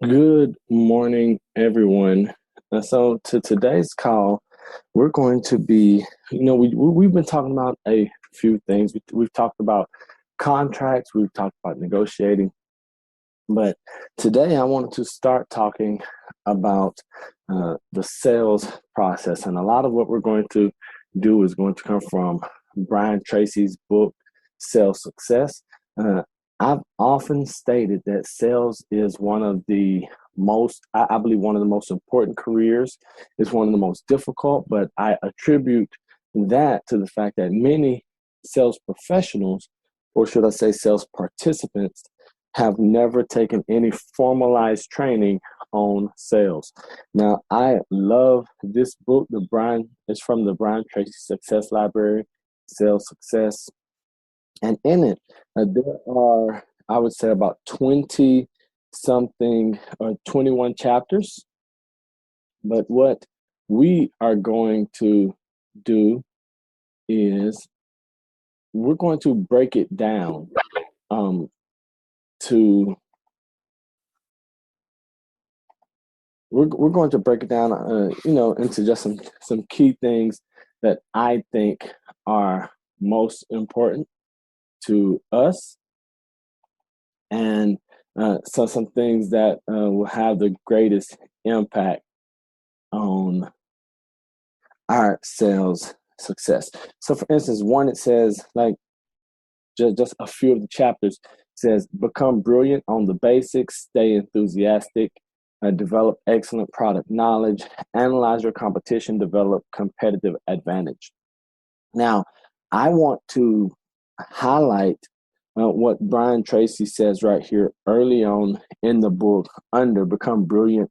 Good morning, everyone. So, to today's call, we're going to be, we've been talking about a few things. We've talked about contracts, we've talked about negotiating, but today I wanted to start talking about the sales process. And a lot of what we're going to do is going to come from Brian Tracy's book, Sales Success. Uh, I've often stated that sales is one of the I believe, one of the most important careers. It's one of the most difficult, but I attribute that to the fact that many sales professionals, or should I say sales participants, have never taken any formalized training on sales. Now, I love this book. It's from the Brian Tracy Success Library, Sales Success. And in it, there are, I would say, about 20 something or 21 chapters. But what we are going to do is we're going to break it down um, to we're going to break it down, into just some key things that I think are most important to us, and so some things that will have the greatest impact on our sales success. So, for instance, one, it says, like, just a few of the chapters, says become brilliant on the basics, stay enthusiastic, develop excellent product knowledge, analyze your competition, develop competitive advantage. Now, I want to highlight what Brian Tracy says right here early on in the book under become brilliant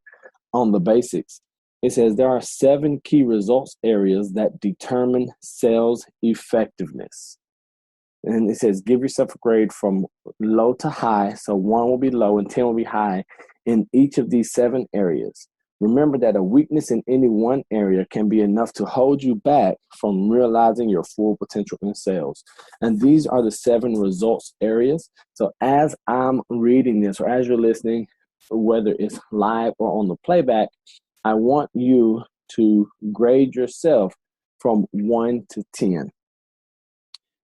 on the basics. It says there are 7 key results areas that determine sales effectiveness. And it says give yourself a grade from low to high. So 1 will be low and 10 will be high in each of these 7 areas. Remember that a weakness in any one area can be enough to hold you back from realizing your full potential in sales. And these are the 7 results areas. So as I'm reading this, or as you're listening, whether it's live or on the playback, I want you to grade yourself from 1 to 10.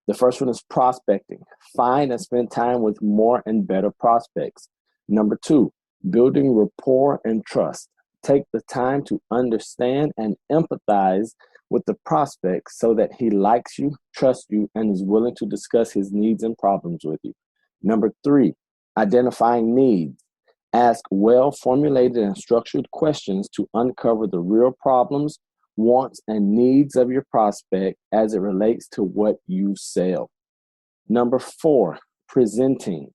The first one is prospecting. Find and spend time with more and better prospects. Number 2, building rapport and trust. Take the time to understand and empathize with the prospect so that he likes you, trusts you, and is willing to discuss his needs and problems with you. Number 3, identifying needs. Ask well formulated and structured questions to uncover the real problems, wants, and needs of your prospect as it relates to what you sell. Number 4, presenting.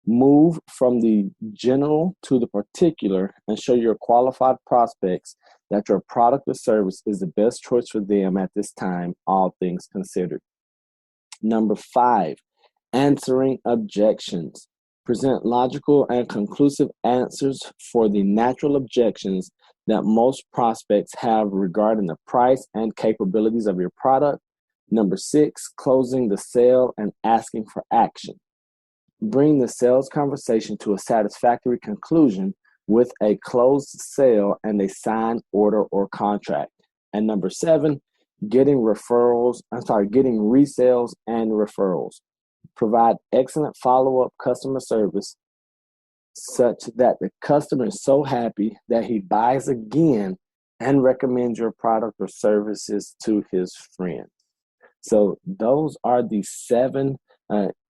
Move from the general to the particular and show your qualified prospects that your product or service is the best choice for them at this time, all things considered. Number 5, answering objections. Present logical and conclusive answers for the natural objections that most prospects have regarding the price and capabilities of your product. Number 6, closing the sale and asking for action. Bring the sales conversation to a satisfactory conclusion with a closed sale and a signed order or contract. And number 7, getting resales and referrals. Provide excellent follow-up customer service such that the customer is so happy that he buys again and recommends your product or services to his friends. So those are the 7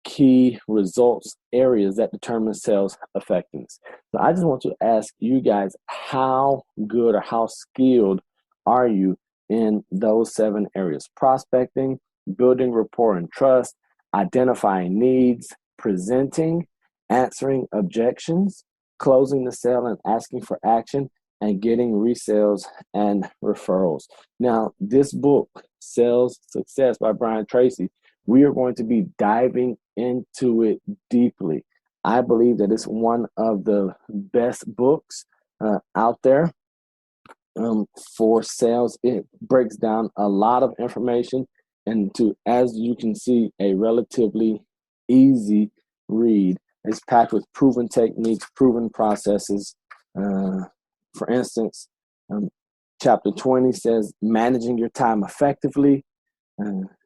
key results areas that determine sales effectiveness. So I just want to ask you guys, how good or how skilled are you in those 7 areas? Prospecting, building rapport and trust, identifying needs, presenting, answering objections, closing the sale and asking for action, and getting resales and referrals. Now, this book, Sales Success by Brian Tracy, we are going to be diving into it deeply. I believe that it's one of the best books out there for sales. It breaks down a lot of information and, as you can see, a relatively easy read. It's packed with proven techniques, proven processes. For instance, chapter 20 says managing your time effectively.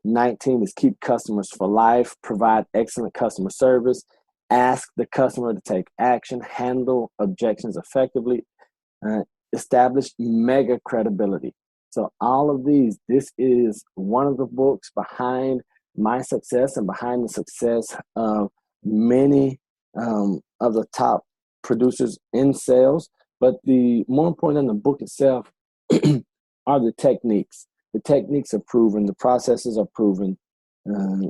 19 is keep customers for life, provide excellent customer service, ask the customer to take action, handle objections effectively, uh, establish mega credibility. So all of these, this is one of the books behind my success and behind the success of many of the top producers in sales. But the more important than the book itself are the techniques. The techniques are proven. The processes are proven. Uh,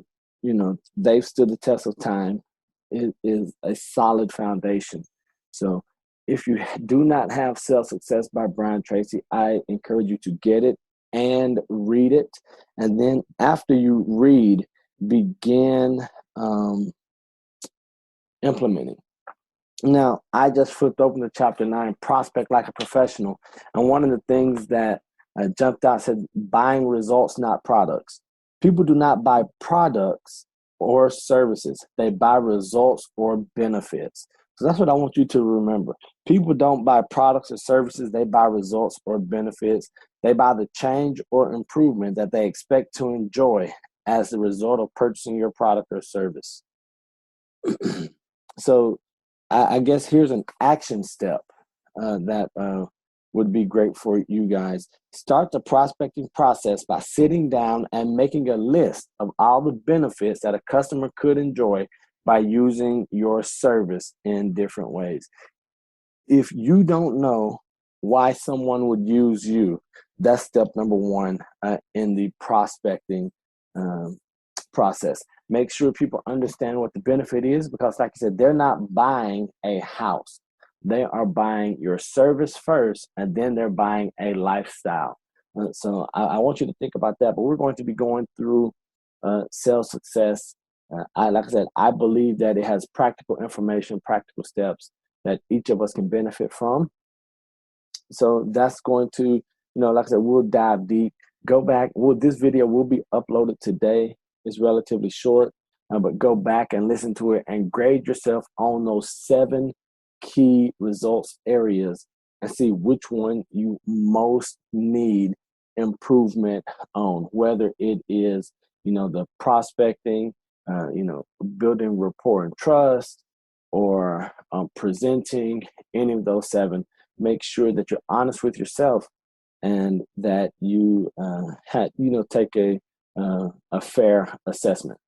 they've stood the test of time. It is a solid foundation. So if you do not have Sales Success by Brian Tracy, I encourage you to get it and read it. And then after you read, begin implementing. Now, I just flipped open to chapter 9, Prospect Like a Professional. And one of the things that jumped out said, buying results, not products. People do not buy products or services. They buy results or benefits. So that's what I want you to remember. People don't buy products or services. They buy results or benefits. They buy the change or improvement that they expect to enjoy as the result of purchasing your product or service. So I guess here's an action step that would be great for you guys. Start the prospecting process by sitting down and making a list of all the benefits that a customer could enjoy by using your service in different ways. If you don't know why someone would use you, that's step number one in the prospecting process. Make sure people understand what the benefit is, because like I said, they're not buying a house. They are buying your service first, and then they're buying a lifestyle. So I want you to think about that. But we're going to be going through sales success. Like I said, I believe that it has practical information, practical steps that each of us can benefit from. So that's going to, like I said, we'll dive deep. Go back. This video will be uploaded today. It's relatively short, but go back and listen to it and grade yourself on those 7 key results areas and see which one you most need improvement on, whether it is, the prospecting, building rapport and trust, or presenting, any of those 7. Make sure that you're honest with yourself and that you take a fair assessment.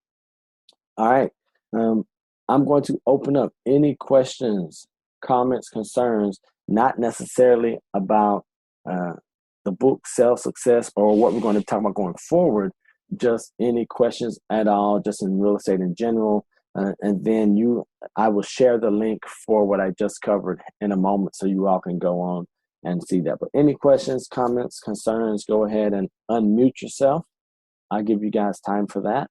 All right. I'm going to open up any questions, comments, concerns, not necessarily about the book Sales Success or what we're going to talk about going forward, just any questions at all, just in real estate in general. And then I will share the link for what I just covered in a moment so you all can go on and see that. But any questions, comments, concerns, go ahead and unmute yourself. I'll give you guys time for that.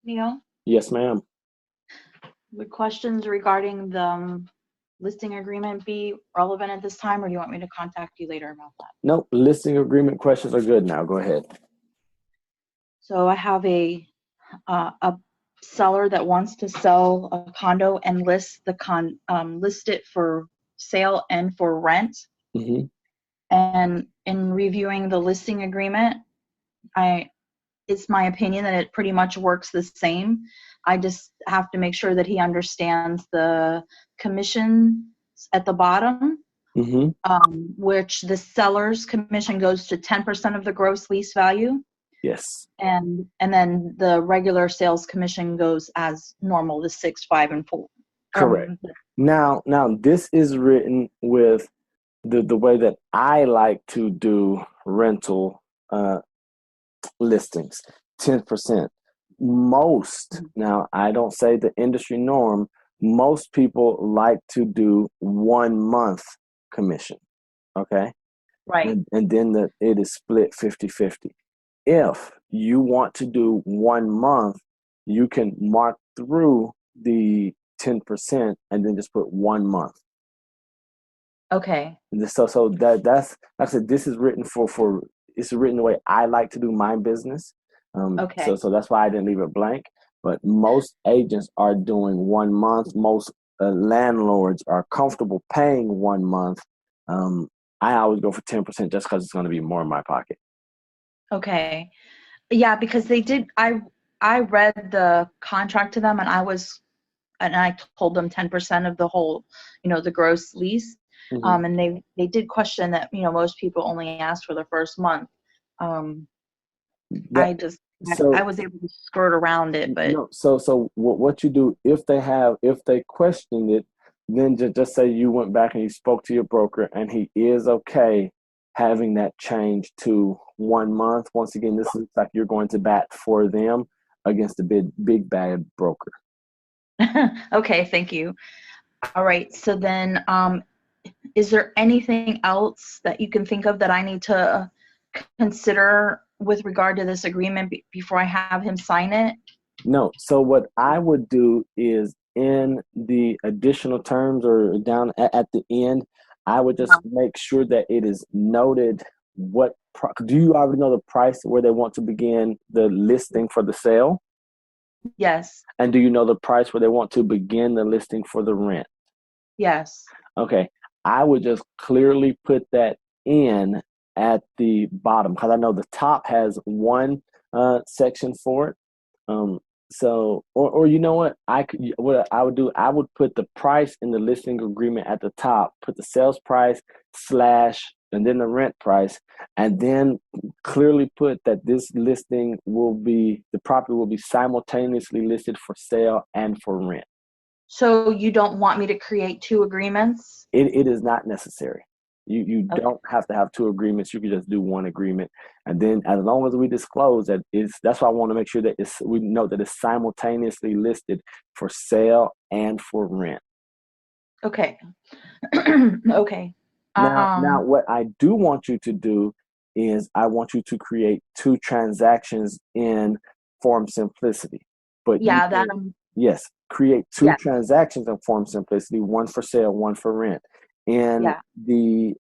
Neil, Yes, ma'am. would questions regarding the listing agreement be relevant at this time, or do you want me to contact you later about that? Nope, listing agreement questions are good now. Go ahead. So I have a seller that wants to sell a condo and list it for sale and for rent. Mm-hmm. And in reviewing the listing agreement, it's my opinion that it pretty much works the same. I just have to make sure that he understands the commission at the bottom, Mm-hmm. which the seller's commission goes to 10% of the gross lease value. Yes. And then the regular sales commission goes as normal, the 6, 5, and 4. Correct. Now this is written with the way that I like to do rental listings, 10%. Most, now I don't say the industry norm, most people like to do 1 month commission. Okay. Right. And then it is split 50-50. If you want to do 1 month, you can mark through the 10% and then just put 1 month. Okay. So that's like I said, this is written for it's written the way I like to do my business. Okay. So that's why I didn't leave it blank. But most agents are doing 1 month. Most landlords are comfortable paying 1 month. Um, I always go for 10% just because it's going to be more in my pocket. Okay. Yeah, because they did. I read the contract to them, and I told them 10% of the whole, the gross lease. Hmm. And they did question that, most people only ask for the first month. Um, That I just I so was able to skirt around it, but No, so what you do if they question it, then just say you went back and you spoke to your broker and he is okay having that change to 1 month. Once again, this is like you're going to bat for them against the big bad broker. okay, thank you. All right, so then is there anything else that you can think of that I need to consider with regard to this agreement before I have him sign it? No. So what I would do is in the additional terms or down at the end, I would just make sure that it is noted do you already know the price where they want to begin the listing for the sale? Yes. And do you know the price where they want to begin the listing for the rent? Yes. Okay. I would just clearly put that in at the bottom because I know the top has one section for it. Um, or you know what? what I would do, I would put the price in the listing agreement at the top, put the sales price slash, and then the rent price, and then clearly put that this listing the property will be simultaneously listed for sale and for rent. So you don't want me to create two agreements? It is not necessary. You Okay. don't have to have two agreements. You can just do one agreement, and then as long as we disclose that that's why I want to make sure that we know that it's simultaneously listed for sale and for rent. Okay. Okay. Now, what I do want you to do is I want you to create two transactions in Form Simplicity. But you Yeah, that can, yes, create two yeah, transactions in Form Simplicity, one for sale, one for rent. In yeah, the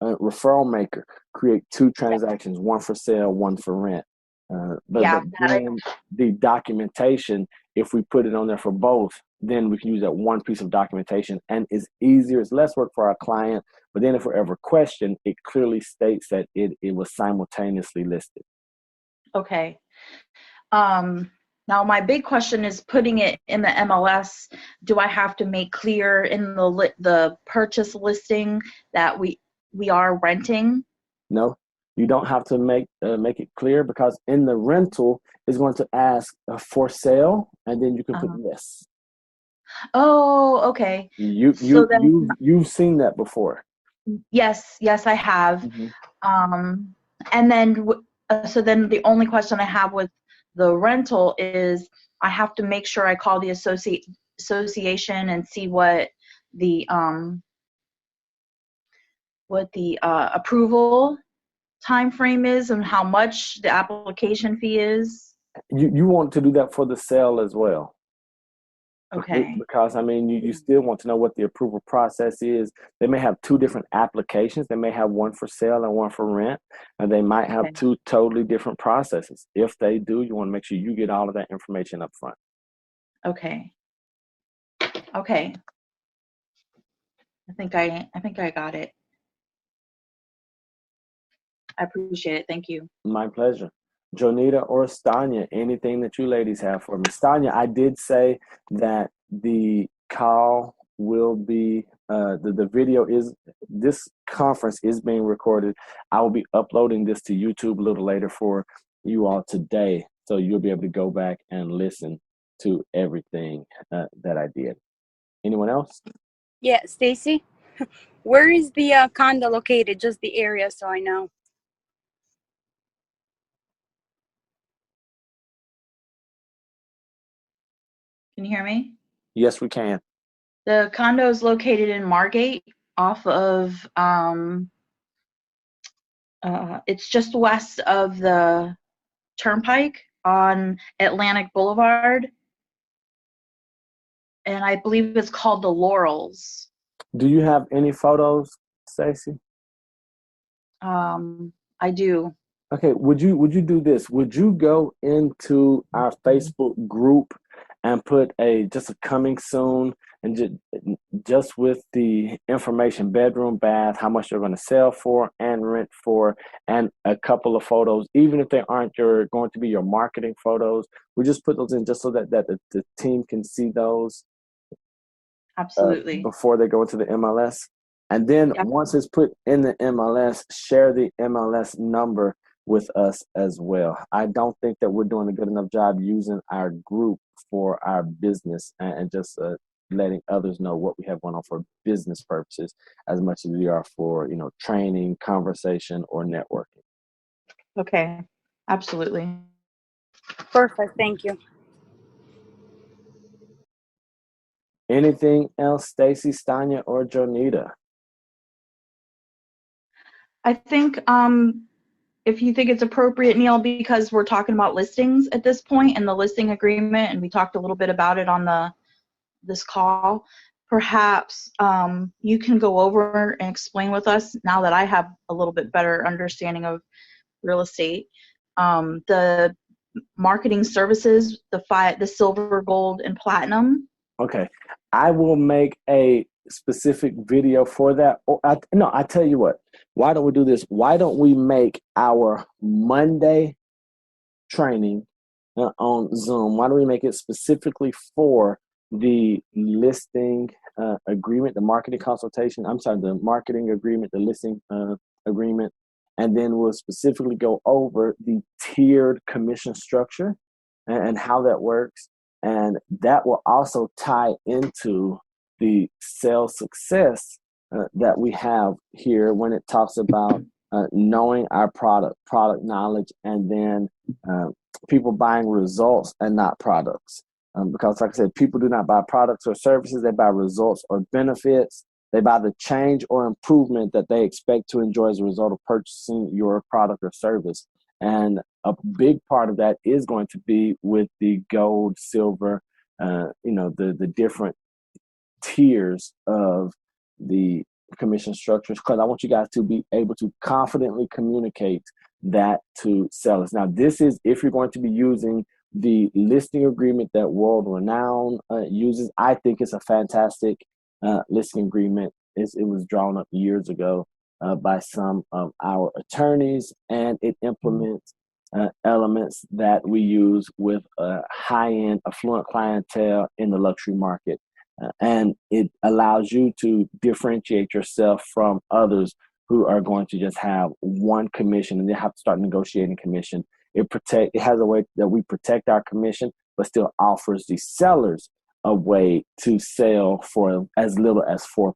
referral maker, create two yeah, transactions, one for sale, one for rent. But yeah, then the documentation, if we put it on there for both, then we can use that one piece of documentation, and it's easier, it's less work for our client. But then if we're ever questioned, it clearly states that it was simultaneously listed. okay. Um, Now my big question is putting it in the MLS. Do I have to make clear in the purchase listing that we are renting? No, you don't have to make it clear because in the rental is going to ask for sale, and then you can put Uh, yes. oh, okay. You So you then, you've seen that before. yes, yes, I have. Mhm. Um, and then, so then the only question I have with the rental is I have to make sure I call the association and see what the approval time frame is and how much the application fee is. You want to do that for the sale as well. Okay. Because I mean you still want to know what the approval process is. They may have two different applications. They may have one for sale and one for rent, and they might have Okay. two totally different processes. If they do, you want to make sure you get all of that information up front. Okay. Okay. I think I got it. I appreciate it. Thank you. My pleasure. Jonita or Stanya, anything that you ladies have for me? Stanya, I did say that the call will be the video is this conference is being recorded. I will be uploading this to YouTube a little later for you all today, so you'll be able to go back and listen to everything that I did. Anyone else? Yeah, Stacy, where is the condo located? Just the area, so I know. Can you hear me? Yes, we can. The condo is located in Margate off of it's just west of the Turnpike on Atlantic Boulevard, and I believe it's called the Laurels. Do you have any photos, Stacy? I do. Okay, would you do this? Would you go into our Facebook group and put just a coming soon and just with the information, bedroom, bath, how much you're going to sell for and rent for, and a couple of photos, even if they aren't going to be your marketing photos, we just put those in just so that the team can see those Absolutely. before they go into the MLS. And then Yep. once it's put in the MLS, share the MLS number with us as well. I don't think that we're doing a good enough job using our group for our business and just letting others know what we have going on for business purposes as much as we are for, training, conversation, or networking. Okay. Absolutely. Perfect. Thank you. Anything else, Stacy, Stanya, or Jonita? I think if you think it's appropriate, Neil, because we're talking about listings at this point and the listing agreement, and we talked a little bit about it on this call, perhaps you can go over and explain with us, now that I have a little bit better understanding of real estate, the marketing services, the silver, gold, and platinum. Okay, I will make a specific video for that. No, I tell you what. Why don't we do this? Why don't we make our Monday training on Zoom? Why don't we make it specifically for the listing agreement, the marketing consultation? I'm sorry, the marketing agreement, the listing agreement, and then we'll specifically go over the tiered commission structure and how that works. And that will also tie into the sales success that we have here when it talks about knowing our product knowledge, and then people buying results and not products. Because like I said, people do not buy products or services, they buy results or benefits. They buy the change or improvement that they expect to enjoy as a result of purchasing your product or service. And a big part of that is going to be with the gold, silver, the different tiers of the commission structures, because I want you guys to be able to confidently communicate that to sellers. Now, this is if you're going to be using the listing agreement that World Renown uses. I think it's a fantastic listing agreement. It was drawn up years ago by some of our attorneys, and it implements elements that we use with high-end affluent clientele in the luxury market. And it allows you to differentiate yourself from others who are going to just have one commission and they have to start negotiating commission. It has a way that we protect our commission, but still offers the sellers a way to sell for as little as 4%.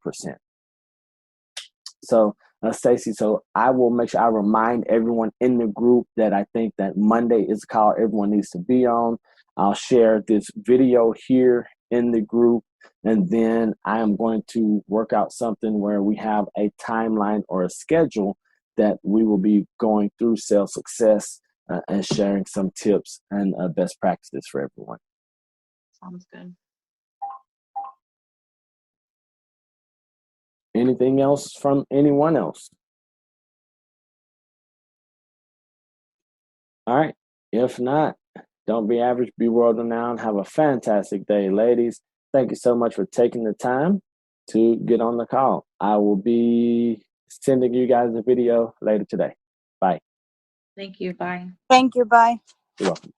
So, Stacy, so I will make sure I remind everyone in the group that I think that Monday is a call everyone needs to be on. I'll share this video here in the group, and then I am going to work out something where we have a timeline or a schedule that we will be going through sales success and sharing some tips and best practices for everyone. Sounds good. Anything else from anyone else? All right. If not, don't be average, be world renowned. Have a fantastic day, ladies. Thank you so much for taking the time to get on the call. I will be sending you guys a video later today. Bye. Thank you. Bye. Thank you. Bye. You're welcome.